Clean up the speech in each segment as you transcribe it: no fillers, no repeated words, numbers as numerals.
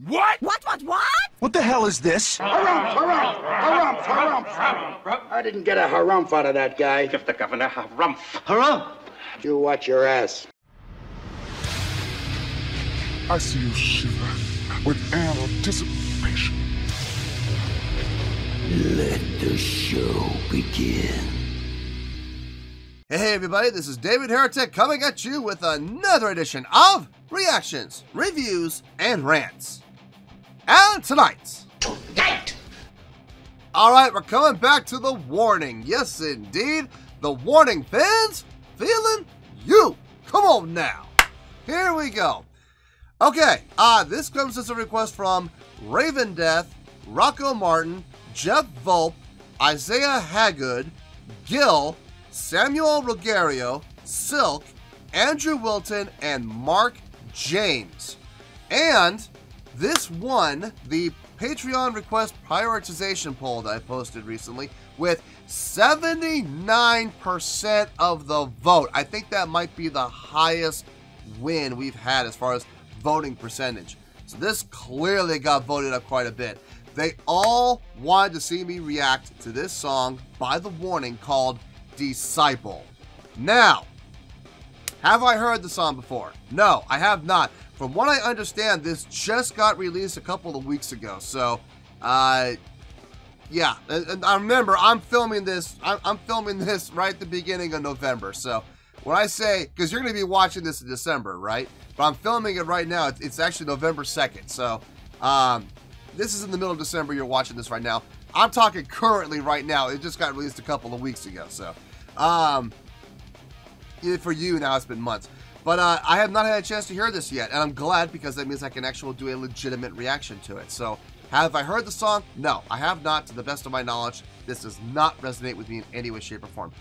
What? What? What the hell is this? Harumph. I didn't get a harumph out of that guy. Give the governor harumph. Harumph? You watch your ass. I see you shiver with anticipation. Let the show begin. Hey everybody, this is David Heretic coming at you with another edition of Reactions, Reviews, and Rants. And tonight... Alright, we're coming back to the Warning. Yes, indeed. The Warning Fans Feeling You. Come on now. Here we go. Okay, this comes as a request from Raven Death, Rocco Martin, Jeff Volpe, Isaiah Hagood, Gil, Samuel Rogerio, Silk, Andrew Wilton, and Mark James. And this won the Patreon request prioritization poll that I posted recently with 79% of the vote. I think that might be the highest win we've had as far as voting percentage. So this clearly got voted up quite a bit. They all wanted to see me react to this song by The Warning called Disciple. Now, have I heard the song before? No, I have not. From what I understand, this just got released a couple of weeks ago. So, yeah. And I remember, I'm filming this right at the beginning of November. So, when I say, because you're going to be watching this in December, right? But I'm filming it right now. It's actually November 2nd. So, this is in the middle of December. You're watching this right now. I'm talking currently right now. It just got released a couple of weeks ago. So, for you now, it's been months. But I have not had a chance to hear this yet. And I'm glad because that means I can actually do a legitimate reaction to it. So, have I heard the song? No, I have not. To the best of my knowledge, this does not resonate with me in any way, shape, or form.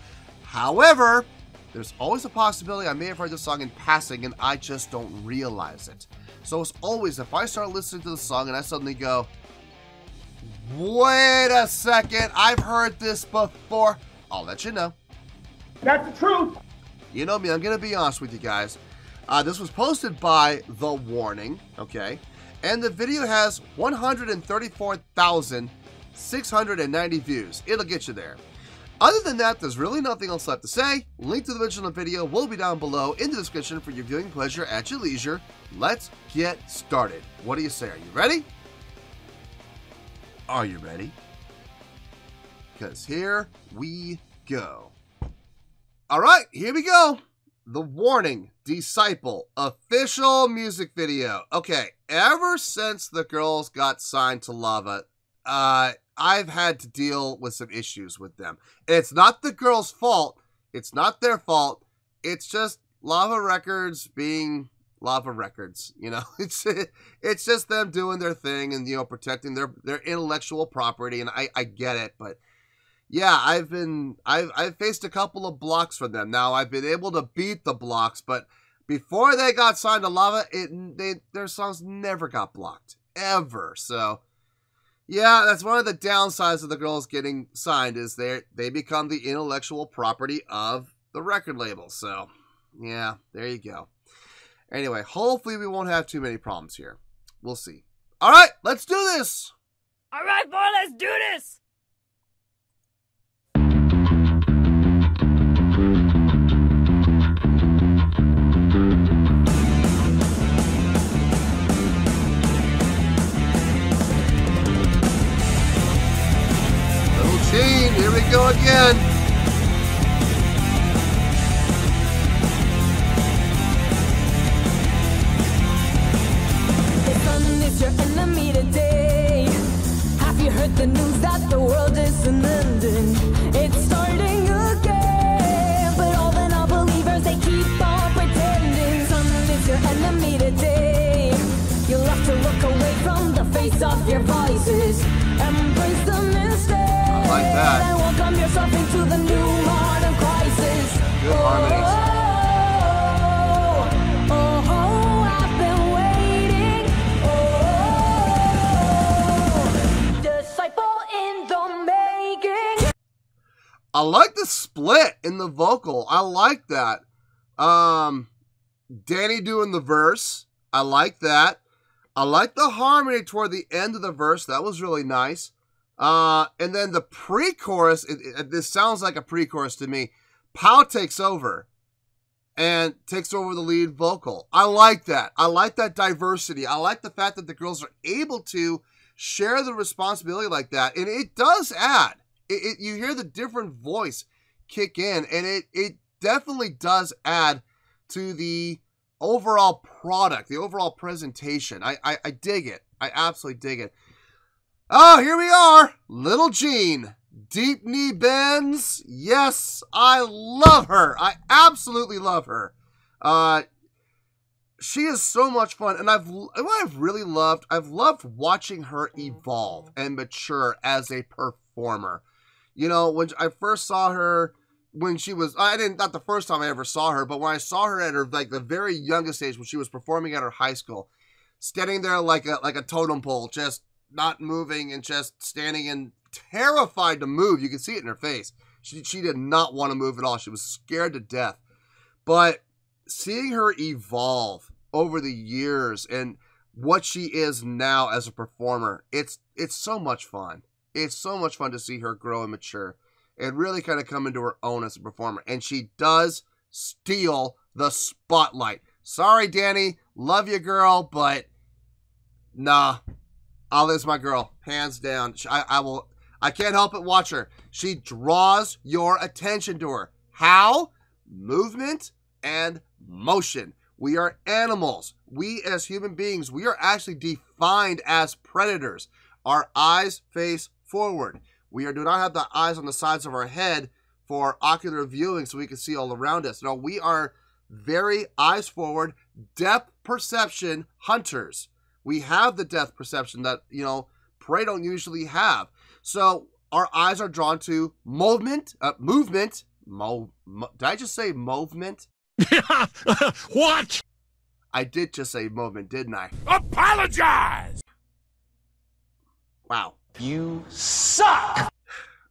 However, there's always a possibility I may have heard this song in passing and I just don't realize it. So as always, if I start listening to the song and I suddenly go, wait a second, I've heard this before, I'll let you know. That's the truth. You know me, I'm going to be honest with you guys. This was posted by The Warning, okay? And the video has 134,690 views. It'll get you there. Other than that, there's really nothing else left to say. Link to the original video will be down below in the description for your viewing pleasure at your leisure. Let's get started. What do you say? Are you ready? Are you ready? Because here we go. All right, here we go. The Warning Disciple official music video. Okay, ever since the girls got signed to Lava, I've had to deal with some issues with them. It's not the girls' fault. It's not their fault. It's just Lava Records being Lava Records. You know, it's just them doing their thing and, you know, protecting their intellectual property. And I get it, but yeah, I've faced a couple of blocks from them. Now I've been able to beat the blocks, but before they got signed to Lava, their songs never got blocked ever. So. Yeah, that's one of the downsides of the girls getting signed is they become the intellectual property of the record label. So, yeah, there you go. Anyway, hopefully we won't have too many problems here. We'll see. All right, let's do this. All right, boy, let's do this. Here we go again. The sun is your enemy today. Have you heard the news that the world isn't ending? It's starting again, but all the non-believers, they keep on pretending. Sun is your enemy today. You'll have to look away from the face of your voices. Embrace the mistake. Like that. And welcome yourself into the new modern crisis. Good harmonies. I've been waiting. Disciple in the making. I like the split in the vocal. I like that. Danny doing the verse. I like that. I like the harmony toward the end of the verse. That was really nice. And then the pre-chorus, this sounds like a pre-chorus to me. Pow takes over and takes over the lead vocal. I like that. I like that diversity. I like the fact that the girls are able to share the responsibility like that. And it does add. You hear the different voice kick in, and it definitely does add to the overall product, the overall presentation. I dig it. I absolutely dig it. Oh, here we are. Little Jean. Deep knee bends. Yes, I love her. I absolutely love her. She is so much fun. And I've loved watching her evolve and mature as a performer. You know, when I first saw her, when she was, not the first time I ever saw her, but when I saw her at her, like, the very youngest age, when she was performing at her high school, standing there like a totem pole, just not moving and just standing and terrified to move. You can see it in her face. She did not want to move at all. She was scared to death. But seeing her evolve over the years and what she is now as a performer, it's so much fun. It's so much fun to see her grow and mature and really kind of come into her own as a performer. And she does steal the spotlight. Sorry, Danny. Love you, girl, but nah. Ali's my girl. Hands down. I can't help but watch her. She draws your attention to her. How? Movement and motion. We are animals. We as human beings, we are actually defined as predators. Our eyes face forward. We do not have the eyes on the sides of our head for ocular viewing so we can see all around us. No, we are very eyes forward, depth perception hunters. We have the depth perception that, you know, prey don't usually have. So our eyes are drawn to movement. Did I just say movement? What? I did just say movement, didn't I? Apologize! Wow. You suck!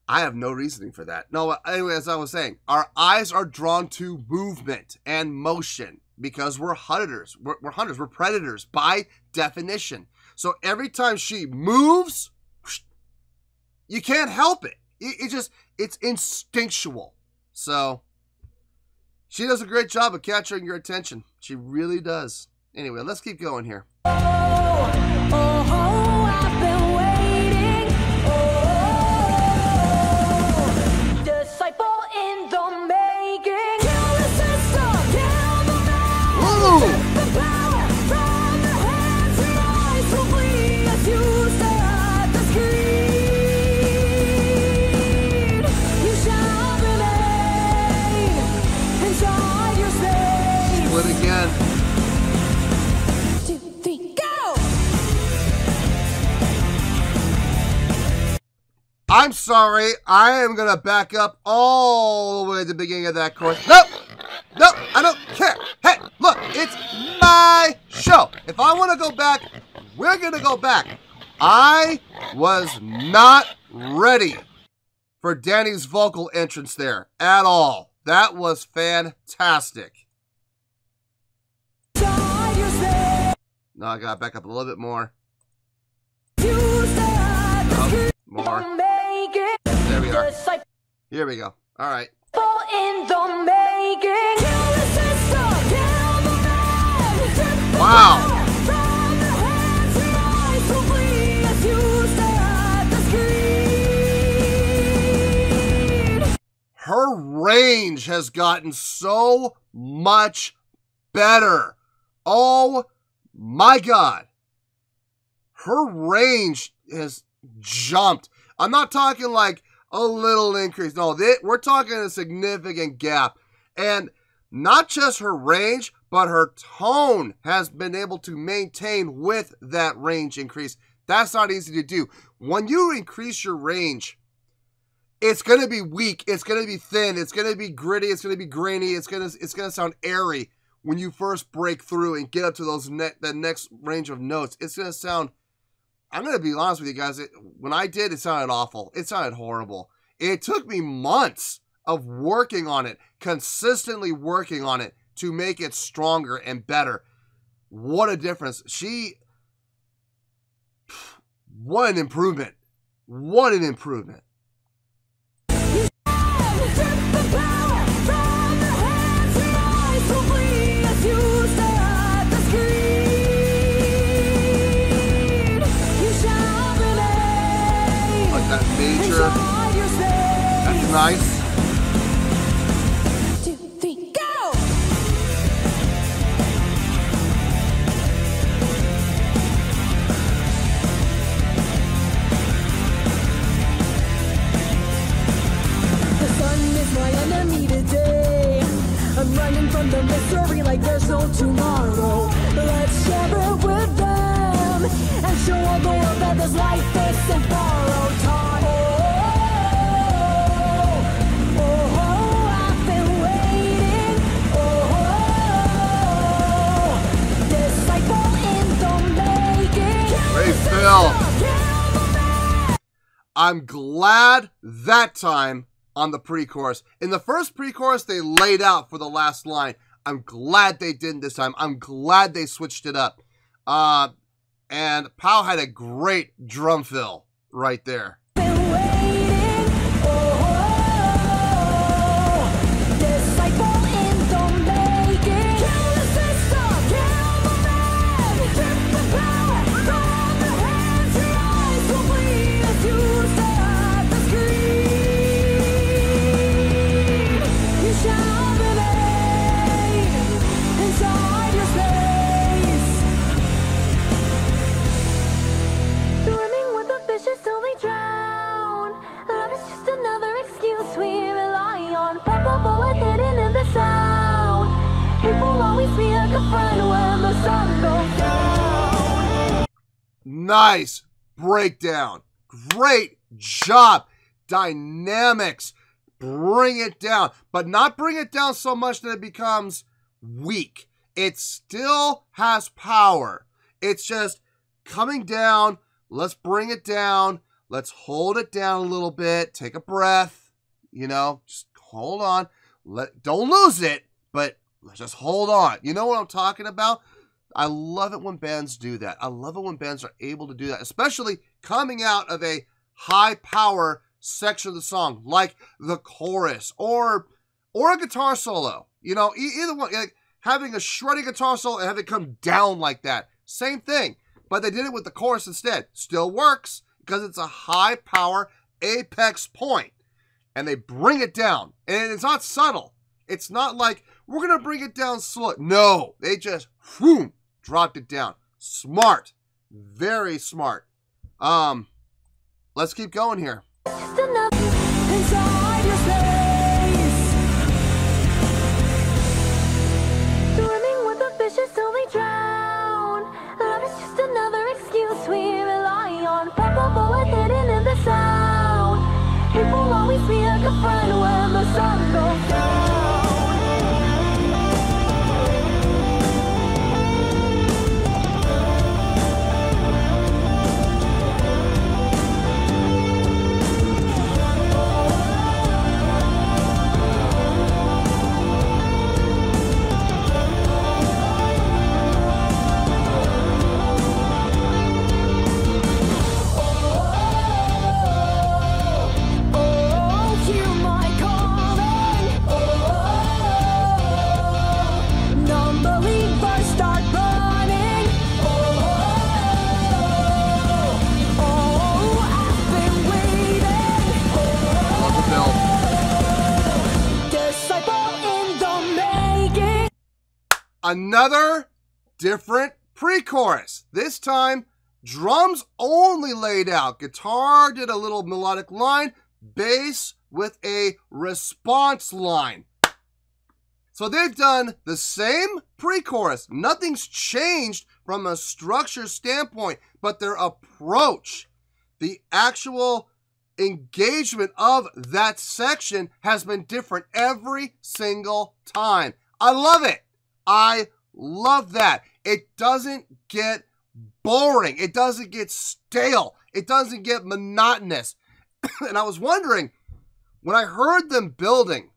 I have no reasoning for that. No, anyway, as I was saying, our eyes are drawn to movement and motion because we're hunters. We're hunters. We're predators by definition. So every time she moves, you can't help it. It's instinctual. So she does a great job of capturing your attention. She really does. Anyway, let's keep going here. I've been waiting. Disciple in the making. Kill the system, kill the man. Take the power from the hands and eyes will bleed as you stare at the screen. You shall remain inside your space. Split again. 2, 3, go! I'm sorry. I am going to back up all the way to the beginning of that chorus. Nope. Nope. I don't care. Hey, look. It's my show. If I want to go back, we're going to go back. I was not ready for Danny's vocal entrance there at all. That was fantastic. Inside your space. No, I got to back up a little bit more. You stare at the screen. More. Making. There we are. Disciple Here we go. All right. in the making. Kill the system, kill the man. Wow. From the hands and eyes will bleed as you stare at the screen. Her range has gotten so much better. Oh my God. Her range has jumped. I'm not talking like a little increase. No, we're talking a significant gap. And not just her range, but her tone has been able to maintain with that range increase. That's not easy to do. When you increase your range, it's going to be weak. It's going to be thin. It's going to be gritty. It's going to be grainy. It's going to sound airy when you first break through and get up to those that next range of notes. It's going to sound, I'm going to be honest with you guys. When I did, it sounded awful. It sounded horrible. It took me months of working on it, consistently working on it to make it stronger and better. What a difference. What an improvement. What an improvement. Like that major. That's nice. 2, 3, go! The sun is my enemy today. I'm running from the mystery like there's no tomorrow. Let's share it with them and show all the world that this life isn't borrowed time. I've been waiting. Disciple in the making. Great fill. I'm glad that time on the pre-chorus. In the first pre-chorus, they laid out for the last line. I'm glad they didn't this time. I'm glad they switched it up. And Powell had a great drum fill right there. Nice breakdown. Great job. Dynamics. Bring it down. But not bring it down so much that it becomes weak. It still has power. It's just coming down. Let's bring it down. Let's hold it down a little bit. Take a breath. You know, just hold on. Don't lose it, but let's just hold on. You know what I'm talking about? I love it when bands do that. I love it when bands are able to do that, especially coming out of a high power section of the song, like the chorus or a guitar solo. You know, either one, like having a shredding guitar solo and have it come down like that. Same thing, but they did it with the chorus instead. Still works because it's a high power apex point, and they bring it down, and it's not subtle. It's not like we're gonna bring it down slow. No, they just whoom, dropped it down. Smart. Very smart. Let's keep going here. Just enough inside your space. Swimming with the fishes till they drown. Love is just another excuse we rely on. Purple bullet hidden in the sound. It will always be a good friend when the sun goes down. Another different pre-chorus. This time, drums only laid out. Guitar did a little melodic line, bass with a response line. So they've done the same pre-chorus. Nothing's changed from a structure standpoint, but their approach, the actual engagement of that section has been different every single time. I love it. I love that. It doesn't get boring. It doesn't get stale. It doesn't get monotonous. And I was wondering, when I heard them building,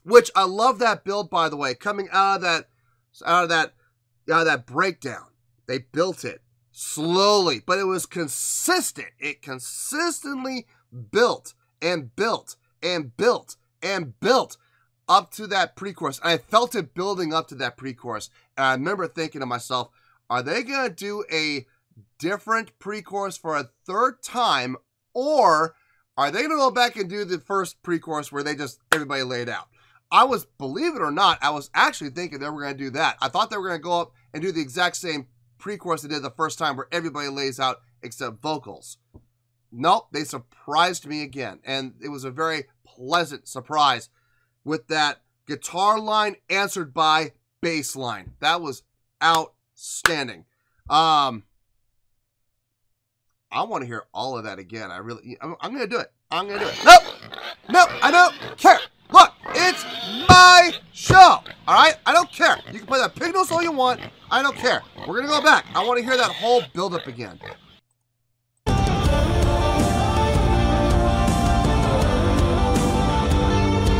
which I love that build, by the way, coming out of that breakdown. They built it slowly, but it was consistent. It consistently built and built and built and built up to that pre-chorus. And I felt it building up to that pre-chorus. And I remember thinking to myself, are they going to do a different pre-chorus for a third time, or are they going to go back and do the first pre-chorus where they just, everybody laid out? I was, believe it or not, I was actually thinking they were going to do that. I thought they were going to go up and do the exact same pre-chorus they did the first time where everybody lays out except vocals. Nope, they surprised me again. And it was a very pleasant surprise with that guitar line answered by bass line. That was outstanding. I want to hear all of that again. I'm going to do it. I'm going to do it. Nope. Nope. I don't care. Look, it's my show. All right? I don't care. You can play that pig nose all you want. I don't care. We're going to go back. I want to hear that whole build-up again.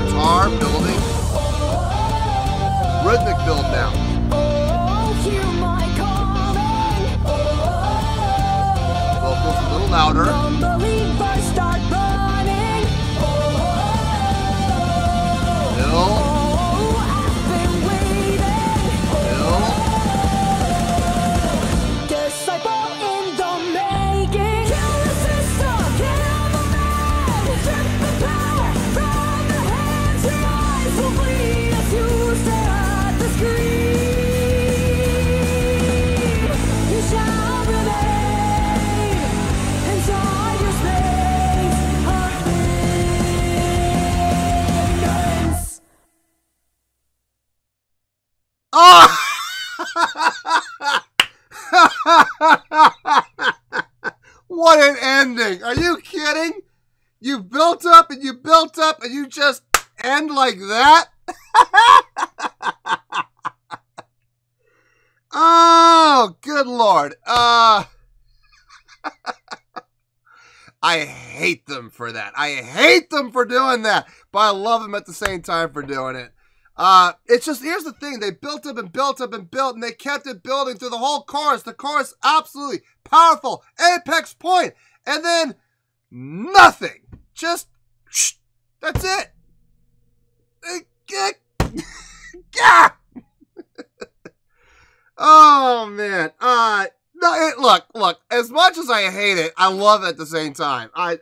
Guitar building. Rhythmic build now. Vocals a little louder. Bill. Bill. Disciple in the making. Kill the system, kill the man. Strip the power from the hands. Your eyes will bleed as you stare at the screen. You shall remain inside your space of ignorance. Oh! What an ending. Are you kidding? You built up and you built up and you just end like that? Oh, good Lord. I hate them for that. I hate them for doing that, but I love them at the same time for doing it. It's just, here's the thing. They built up and built up and built, and they kept it building through the whole chorus. The chorus, absolutely powerful, apex point, and then nothing. Just, that's it. Oh, man. No, look, as much as I hate it, I love it at the same time. I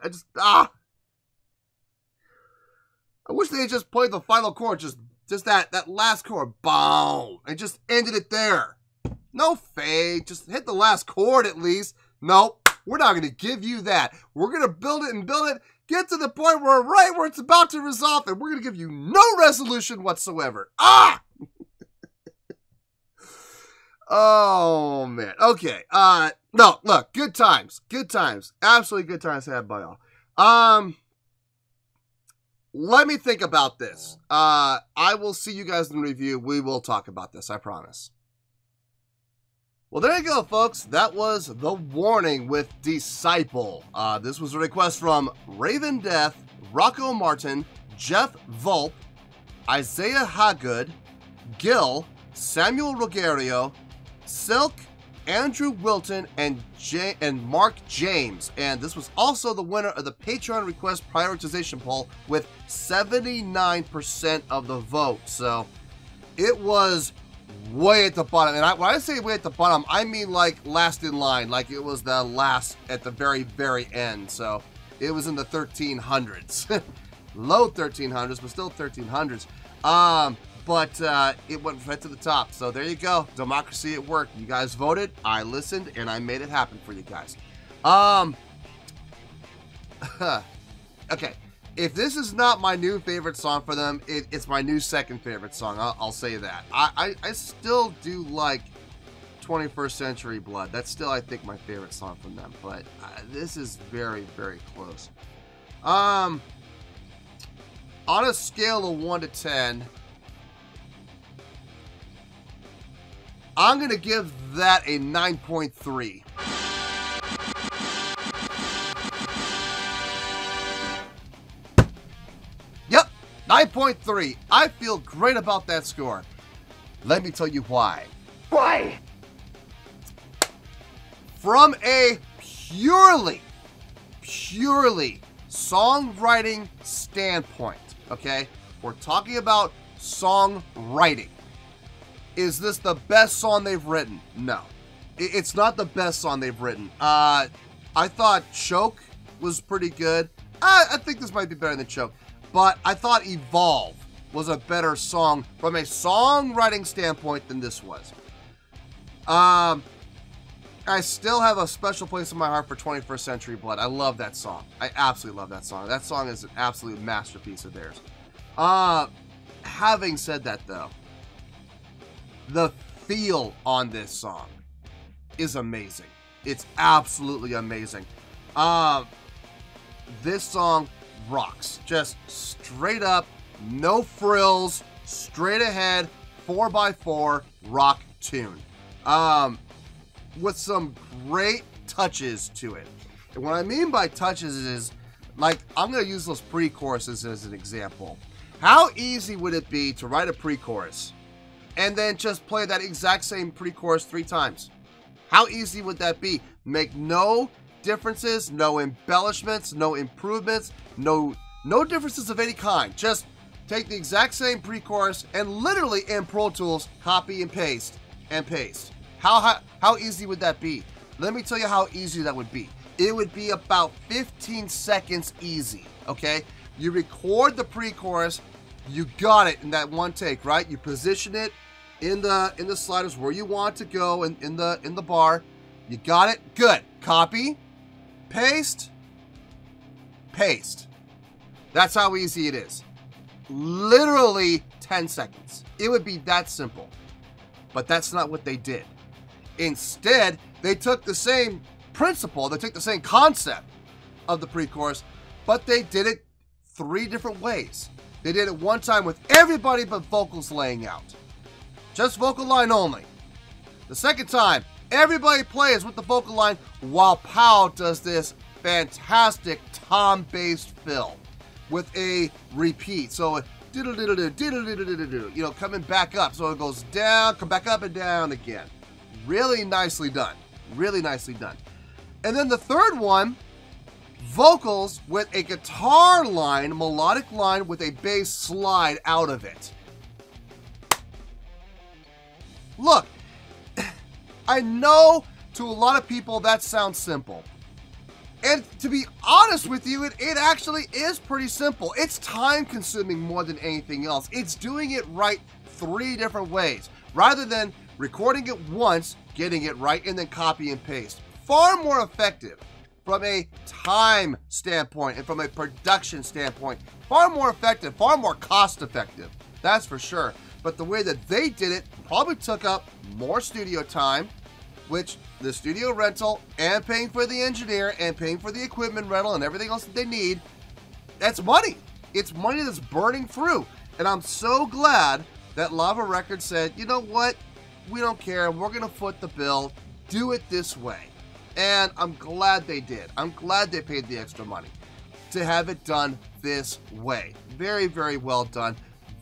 wish they had just played the final chord, just that last chord, boom, and just ended it there. No fade, just hit the last chord at least. Nope, we're not going to give you that. We're going to build it and build it, get to the point where right where it's about to resolve, and we're going to give you no resolution whatsoever. Oh, man. Okay. No, look, good times. Good times. Absolutely good times had by all. Let me think about this. I will see you guys in the review. We will talk about this, I promise. Well, there you go, folks. That was The Warning with Disciple. This was a request from Raven Death, Rocco Martin, Jeff Volpe, Isaiah Hagood, Gil, Samuel Rogerio, Silk, Andrew Wilton, and Mark James. And this was also the winner of the Patreon request prioritization poll with 79% of the vote. So it was way at the bottom. And when I say way at the bottom, I mean like last in line, like it was the last at the very, very end. So it was in the 1300s. Low 1300s, but still 1300s. But it went right to the top. So there you go. Democracy at work. You guys voted, I listened, and I made it happen for you guys. Okay. If this is not my new favorite song for them, it's my new second favorite song. I'll say that. I still do like 21st Century Blood. That's still, I think, my favorite song from them. But this is very, very close. On a scale of 1 to 10... I'm going to give that a 9.3. Yep, 9.3. I feel great about that score. Let me tell you why. Why? from a purely songwriting standpoint, okay? We're talking about songwriting. Is this the best song they've written? No. It's not the best song they've written. I thought Choke was pretty good. I think this might be better than Choke. But I thought Evolve was a better song from a songwriting standpoint than this was. I still have a special place in my heart for 21st Century Blood. I love that song. I absolutely love that song. That song is an absolute masterpiece of theirs. Having said that, though, the feel on this song is amazing. It's absolutely amazing. This song rocks. Just straight up, no frills, straight ahead, 4x4 rock tune. With some great touches to it. And what I mean by touches is, like, I'm going to use those pre-choruses as an example. How easy would it be to write a pre-chorus and then just play that exact same pre-chorus 3 times? How easy would that be? Make no differences, no embellishments, no improvements, no differences of any kind. Just take the exact same pre-chorus and literally in Pro Tools copy and paste and paste. How easy would that be? Let me tell you how easy that would be. It would be about 15 seconds easy, okay? You record the pre-chorus, you got it in that one take, right? You position it in the sliders where you want to go in the bar. You got it? Good. Copy, paste, paste. That's how easy it is. Literally 10 seconds. It would be that simple. But that's not what they did. Instead, they took the same principle, they took the same concept of the pre-chorus, but they did it 3 different ways. They did it one time with everybody but vocals laying out. Just vocal line only. The second time, everybody plays with the vocal line while P.O.W does this fantastic tom-based fill with a repeat. So, you know, coming back up. So it goes down, come back up and down again. Really nicely done. Really nicely done. And then the third one, vocals with a guitar line, melodic line with a bass slide out of it. Look, I know to a lot of people that sounds simple. And to be honest with you, it actually is pretty simple. It's time consuming more than anything else. It's doing it right 3 different ways. Rather than recording it once, getting it right, and then copy and paste. Far more effective from a time standpoint and from a production standpoint. Far more effective, far more cost effective. That's for sure. But the way that they did it probably took up more studio time, which the studio rental and paying for the engineer and paying for the equipment rental and everything else that they need, that's money. It's money that's burning through. And I'm so glad that Lava Records said, you know what? We don't care. We're going to foot the bill. Do it this way. And I'm glad they did. I'm glad they paid the extra money to have it done this way. Very, very well done.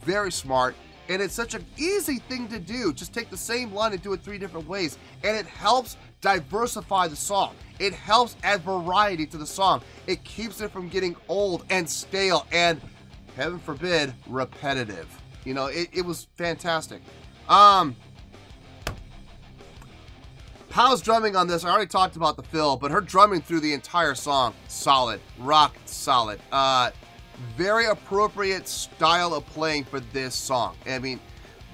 Very smart. And it's such an easy thing to do. Just take the same line and do it 3 different ways. And it helps diversify the song. It helps add variety to the song. It keeps it from getting old and stale and, heaven forbid, repetitive. You know, it was fantastic. P.O.W.'s drumming on this, I already talked about the fill, but her drumming through the entire song, solid. Rock solid. Very appropriate style of playing for this song. I mean,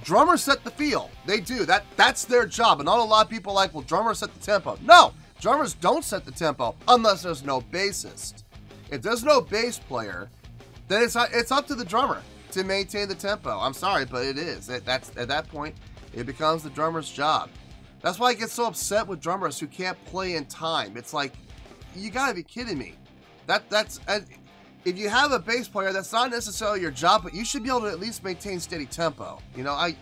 drummers set the feel. They do. That's their job. And not a lot of people are like, well, drummers set the tempo. No, drummers don't set the tempo unless there's no bassist. If there's no bass player, then it's up to the drummer to maintain the tempo. I'm sorry, but it is. That's at that point, it becomes the drummer's job. That's why I get so upset with drummers who can't play in time. It's like, you gotta be kidding me. If you have a bass player, that's not necessarily your job, but you should be able to at least maintain steady tempo. You know,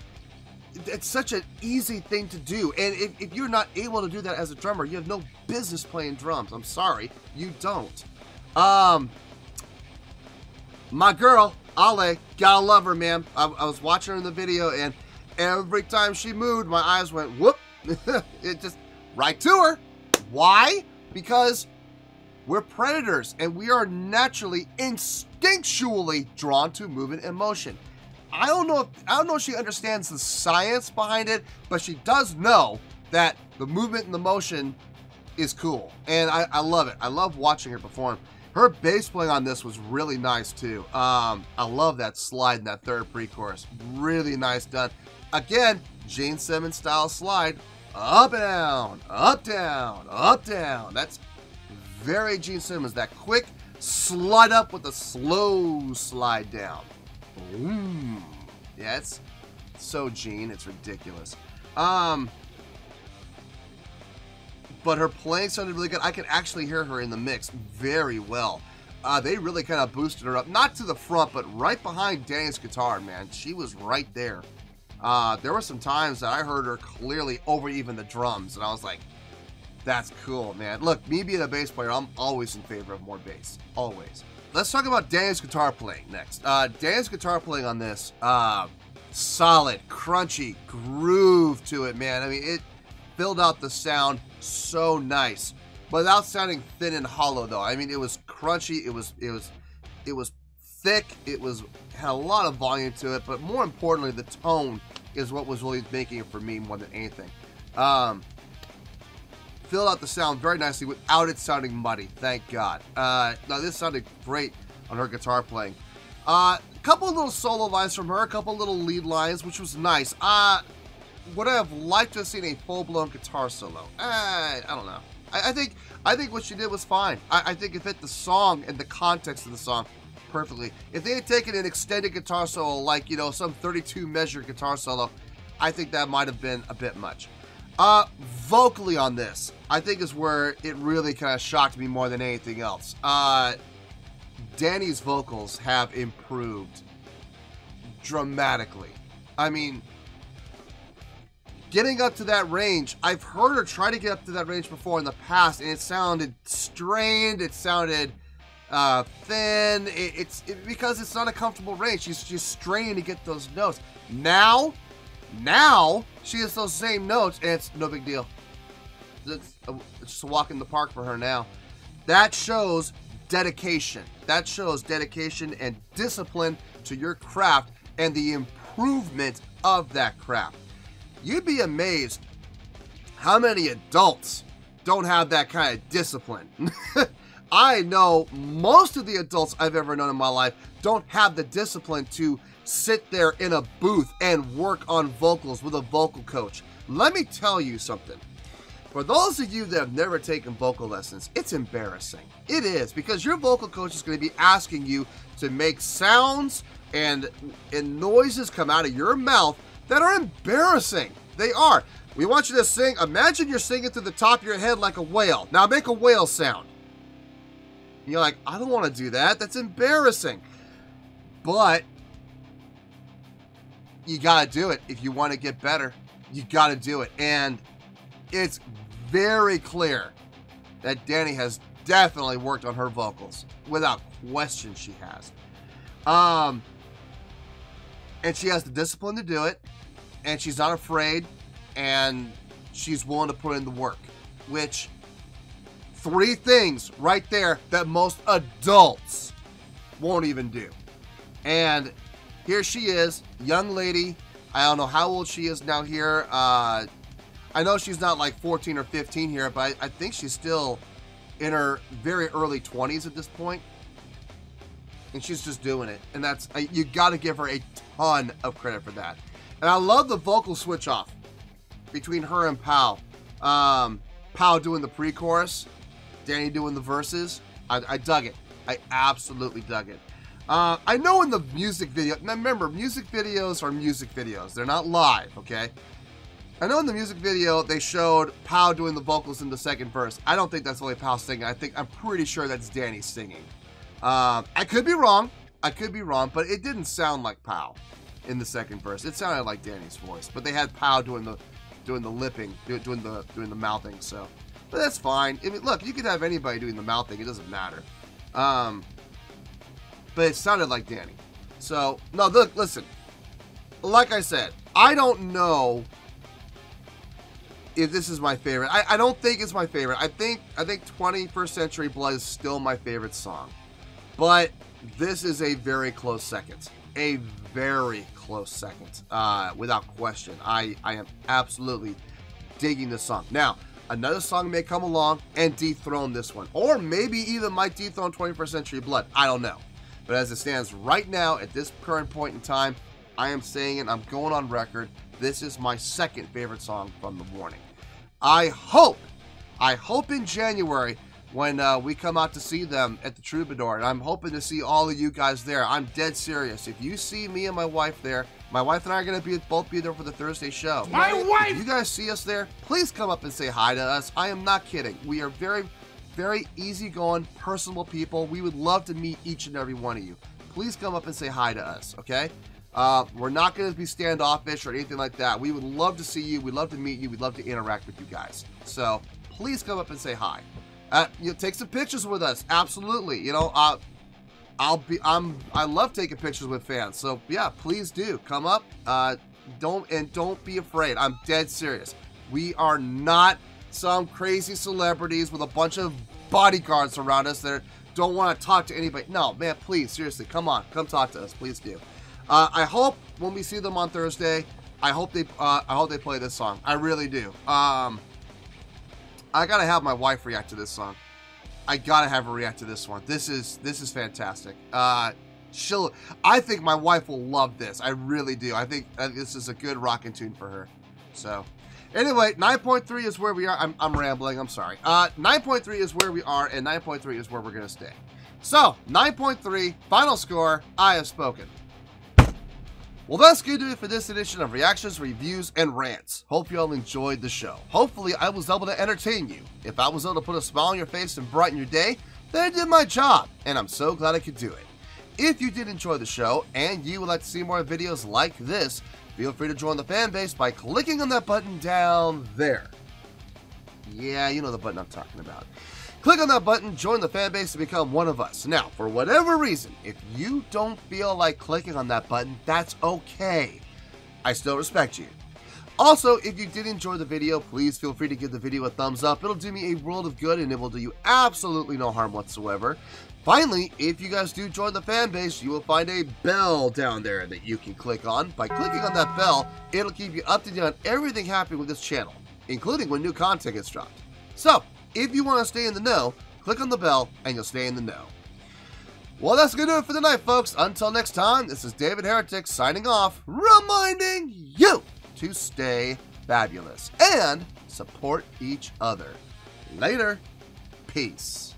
it's such an easy thing to do. And if you're not able to do that as a drummer, you have no business playing drums. I'm sorry, you don't. My girl, Ale, gotta love her, man. I was watching her in the video, and every time she moved, my eyes went, whoop. It just, right to her. Why? Because we're predators and we are naturally, instinctually drawn to movement and motion. I don't know if she understands the science behind it, but she does know that the movement and the motion is cool. And I love it. I love watching her perform. Her bass playing on this was really nice too. I love that slide in that third pre-chorus. Really nice done. Again, Gene Simmons style slide. Up and down, up, down, up, down. That's very Gene Simmons. That quick slide up with a slow slide down. Boom. Yeah, it's so Gene. It's ridiculous. But her playing sounded really good. I could actually hear her in the mix very well. They really kind of boosted her up. Not to the front, but right behind Danny's guitar, man. She was right there. There were some times that I heard her clearly over even the drums, and I was like, that's cool, man. Look, me being a bass player, I'm always in favor of more bass. Always. Let's talk about Danny's guitar playing next. Danny's guitar playing on this, solid, crunchy groove to it, man. I mean, it filled out the sound so nice, without sounding thin and hollow, though. I mean, it was crunchy, it was thick, had a lot of volume to it, but more importantly, the tone is what was really making it for me more than anything. Filled out the sound very nicely without it sounding muddy, thank God. Now this sounded great on her guitar playing. A couple of little solo lines from her, a couple of little lead lines, which was nice. Would I have liked to have seen a full-blown guitar solo? I don't know. I think what she did was fine. I think it fit the song and the context of the song perfectly. If they had taken an extended guitar solo, like, you know, some 32 measure guitar solo, I think that might have been a bit much. Vocally on this, I think is where it really kind of shocked me more than anything else. Danny's vocals have improved dramatically. I mean, getting up to that range, I've heard her try to get up to that range before in the past, and it sounded strained, it sounded thin, because it's not a comfortable range. She's straining to get those notes. Now she has those same notes, and it's no big deal. It's just a walk in the park for her now. That shows dedication. That shows dedication and discipline to your craft and the improvement of that craft. You'd be amazed how many adults don't have that kind of discipline. I know most of the adults I've ever known in my life don't have the discipline to sit there in a booth and work on vocals with a vocal coach. Let me tell you something. For those of you that have never taken vocal lessons, it's embarrassing. It is, because your vocal coach is going to be asking you to make sounds and noises come out of your mouth that are embarrassing. They are. We want you to sing. Imagine you're singing through the top of your head like a whale. Now make a whale sound. And you're like, I don't want to do that. That's embarrassing. But you got to do it if you want to get better. You got to do it. And it's very clear that Danny has definitely worked on her vocals. Without question, she has. And she has the discipline to do it. And she's not afraid. And she's willing to put in the work. Which, 3 things right there that most adults won't even do. And here she is, young lady. I don't know how old she is now here. I know she's not like 14 or 15 here, but I think she's still in her very early 20s at this point. And she's just doing it. And that's, you got to give her a ton of credit for that. And I love the vocal switch off between her and Pow. Pow doing the pre-chorus, Danny doing the verses. I dug it. I absolutely dug it. I know in the music video, remember, music videos are music videos. They're not live, okay? I know in the music video, they showed Pow doing the vocals in the second verse. I don't think that's really Pow singing. I'm pretty sure that's Danny singing. I could be wrong. But it didn't sound like Pow in the second verse. It sounded like Danny's voice, but they had Pow doing the lipping, doing the mouthing. So, but that's fine. I mean, look, you could have anybody doing the mouthing. It doesn't matter. But it sounded like Danny. So, no, look, listen. Like I said, I don't know if this is my favorite. I don't think it's my favorite. I think 21st Century Blood is still my favorite song. But this is a very close second. A very close second. Without question. I am absolutely digging this song. Now, another song may come along and dethrone this one. Or maybe even might dethrone 21st Century Blood. I don't know. But as it stands right now, at this current point in time, I am saying it, I'm going on record, this is my second favorite song from The Warning. I hope in January when we come out to see them at the Troubadour, and I'm hoping to see all of you guys there. I'm dead serious. If you see me and my wife there, my wife and I are going to both be there for the Thursday show. My wife! If you guys see us there, please come up and say hi to us. I am not kidding. We are very, very easygoing, personable people. We would love to meet each and every one of you. Please come up and say hi to us, okay? We're not going to be standoffish or anything like that. We would love to see you. We'd love to meet you. We'd love to interact with you guys. So please come up and say hi. Take some pictures with us. Absolutely. You know, I love taking pictures with fans. So yeah, please do come up. Don't be afraid. I'm dead serious. We are not some crazy celebrities with a bunch of bodyguards around us that don't want to talk to anybody. No, man, please, seriously, come on, come talk to us, please do. I hope when we see them on Thursday, I hope they play this song. I really do. I gotta have my wife react to this song. I gotta have her react to this one. This is fantastic. I think my wife will love this. I really do. I think this is a good rockin' tune for her. So, anyway, 9.3 is where we are. I'm rambling. I'm sorry. 9.3 is where we are, and 9.3 is where we're gonna stay. So, 9.3, final score. I have spoken. Well, that's going to do it for this edition of Reactions, Reviews, and Rants. Hope you all enjoyed the show. Hopefully, I was able to entertain you. If I was able to put a smile on your face and brighten your day, then I did my job, and I'm so glad I could do it. If you did enjoy the show, and you would like to see more videos like this, feel free to join the fan base by clicking on that button down there. Yeah, you know the button I'm talking about. Click on that button, join the fan base to become one of us. Now, for whatever reason, if you don't feel like clicking on that button, that's okay. I still respect you. Also, if you did enjoy the video, please feel free to give the video a thumbs up. It'll do me a world of good and it will do you absolutely no harm whatsoever. Finally, if you guys do join the fan base, you will find a bell down there that you can click on. By clicking on that bell, it'll keep you up to date on everything happening with this channel, including when new content gets dropped. So, if you want to stay in the know, click on the bell and you'll stay in the know. Well, that's going to do it for the night, folks. Until next time, this is David Heretic signing off, reminding you to stay fabulous and support each other. Later. Peace.